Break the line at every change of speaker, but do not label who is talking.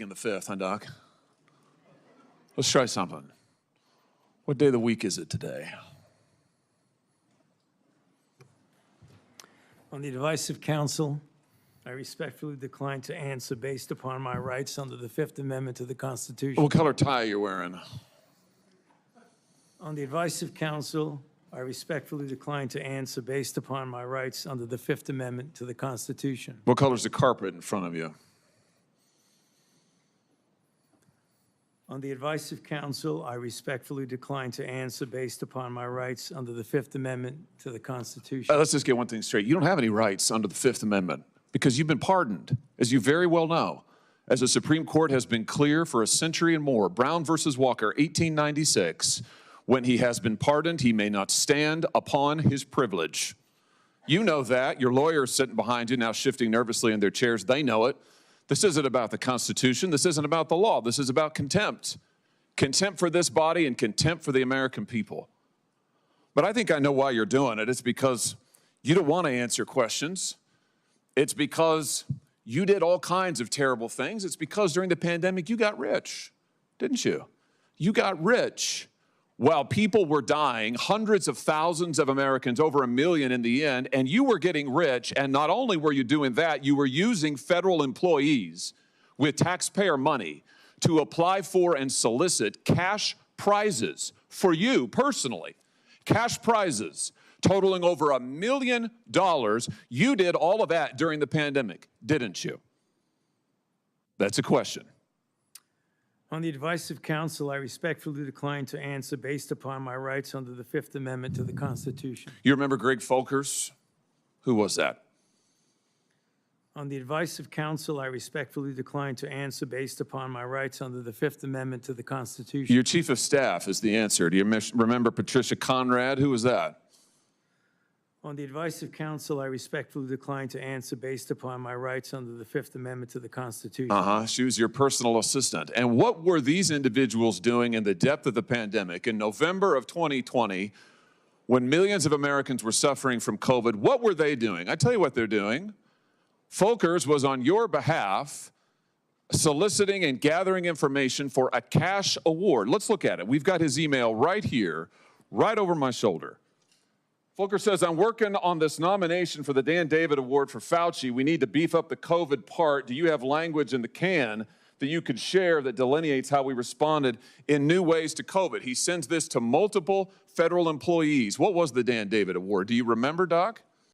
In the 5th, huh, Doc? Let's try something. What day of the week is it today?
On the advice of counsel, I respectfully decline to answer based upon my rights under the Fifth Amendment to the Constitution.
What color tie you're wearing?
On the advice of counsel, I respectfully decline to answer based upon my rights under the Fifth Amendment to the Constitution.
What color's the carpet in front of you?
On the advice of counsel, I respectfully decline to answer based upon my rights under the Fifth Amendment to the Constitution.
Let's just get one thing straight. You don't have any rights under the Fifth Amendment because you've been pardoned, as you very well know. As the Supreme Court has been clear for a century and more, Brown versus Walker, 1896, when he has been pardoned, he may not stand upon his privilege. You know that. Your lawyers sitting behind you now shifting nervously in their chairs, they know it. This isn't about the Constitution. This isn't about the law. This is about contempt. Contempt for this body and contempt for the American people. But I think I know why you're doing it. It's because you don't want to answer questions. It's because you did all kinds of terrible things. It's because during the pandemic you got rich, didn't you? You got rich while people were dying, hundreds of thousands of Americans, over 1 million in the end, and you were getting rich, and not only were you doing that, you were using federal employees with taxpayer money to apply for and solicit cash prizes for you personally, cash prizes totaling over $1 million. You did all of that during the pandemic, didn't you? That's a question.
On the advice of counsel, I respectfully decline to answer based upon my rights under the Fifth Amendment to the Constitution.
You remember Greg Folkers? Who was that?
On the advice of counsel, I respectfully decline to answer based upon my rights under the Fifth Amendment to the Constitution.
Your chief of staff is the answer. Do you remember Patricia Conrad? Who was that?
On the advice of counsel, I respectfully decline to answer based upon my rights under the Fifth Amendment to the Constitution.
She was your personal assistant. And what were these individuals doing in the depth of the pandemic in November of 2020 when millions of Americans were suffering from COVID? What were they doing? I tell you what they're doing. Folkers was on your behalf soliciting and gathering information for a cash award. Let's look at it. We've got his email right here, right over my shoulder. Folkers says, I'm working on this nomination for the Dan David Award for Fauci. We need to beef up the COVID part. Do you have language in the can that you could share that delineates how we responded in new ways to COVID? He sends this to multiple federal employees. What was the Dan David Award? Do you remember, Doc?